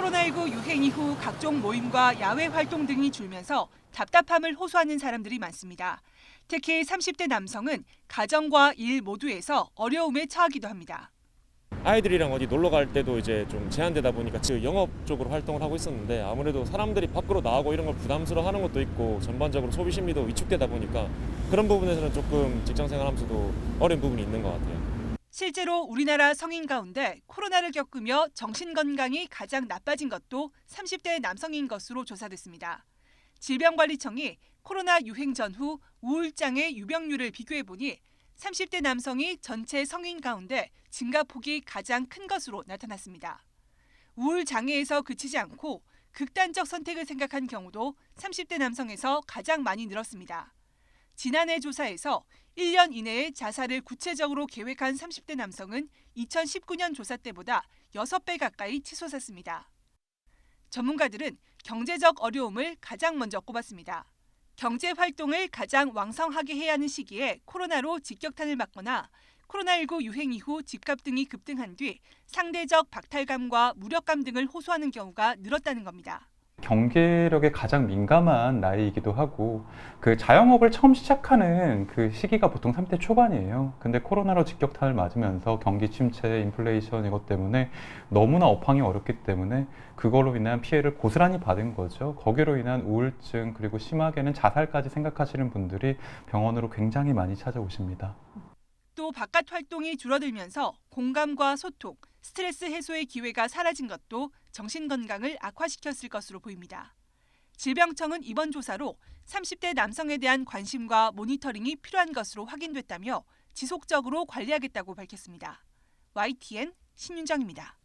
코로나19 유행 이후 각종 모임과 야외 활동 등이 줄면서 답답함을 호소하는 사람들이 많습니다. 특히 30대 남성은 가정과 일 모두에서 어려움에 처하기도 합니다. 아이들이랑 어디 놀러 갈 때도 이제 좀 제한되다 보니까 영업 쪽으로 활동을 하고 있었는데 아무래도 사람들이 밖으로 나오고 이런 걸 부담스러워하는 것도 있고 전반적으로 소비 심리도 위축되다 보니까 그런 부분에서는 조금 직장 생활하면서도 어려운 부분이 있는 것 같아요. 실제로 우리나라 성인 가운데 코로나를 겪으며 정신건강이 가장 나빠진 것도 30대 남성인 것으로 조사됐습니다. 질병관리청이 코로나 유행 전후 우울장애 유병률을 비교해보니 30대 남성이 전체 성인 가운데 증가폭이 가장 큰 것으로 나타났습니다. 우울장애에서 그치지 않고 극단적 선택을 생각한 경우도 30대 남성에서 가장 많이 늘었습니다. 지난해 조사에서 1년 이내에 자살을 구체적으로 계획한 30대 남성은 2019년 조사 때보다 6배 가까이 치솟았습니다. 전문가들은 경제적 어려움을 가장 먼저 꼽았습니다. 경제 활동을 가장 왕성하게 해야 하는 시기에 코로나로 직격탄을 맞거나 코로나19 유행 이후 집값 등이 급등한 뒤 상대적 박탈감과 무력감 등을 호소하는 경우가 늘었다는 겁니다. 경제력에 가장 민감한 나이이기도 하고 그 자영업을 처음 시작하는 그 시기가 보통 30대 초반이에요. 근데 코로나로 직격탄을 맞으면서 경기 침체, 인플레이션 이것 때문에 너무나 업황이 어렵기 때문에 그걸로 인한 피해를 고스란히 받은 거죠. 거기로 인한 우울증 그리고 심하게는 자살까지 생각하시는 분들이 병원으로 굉장히 많이 찾아오십니다. 또 바깥 활동이 줄어들면서 공감과 소통, 스트레스 해소의 기회가 사라진 것도 정신건강을 악화시켰을 것으로 보입니다. 질병청은 이번 조사로 30대 남성에 대한 관심과 모니터링이 필요한 것으로 확인됐다며 지속적으로 관리하겠다고 밝혔습니다. YTN 신윤정입니다.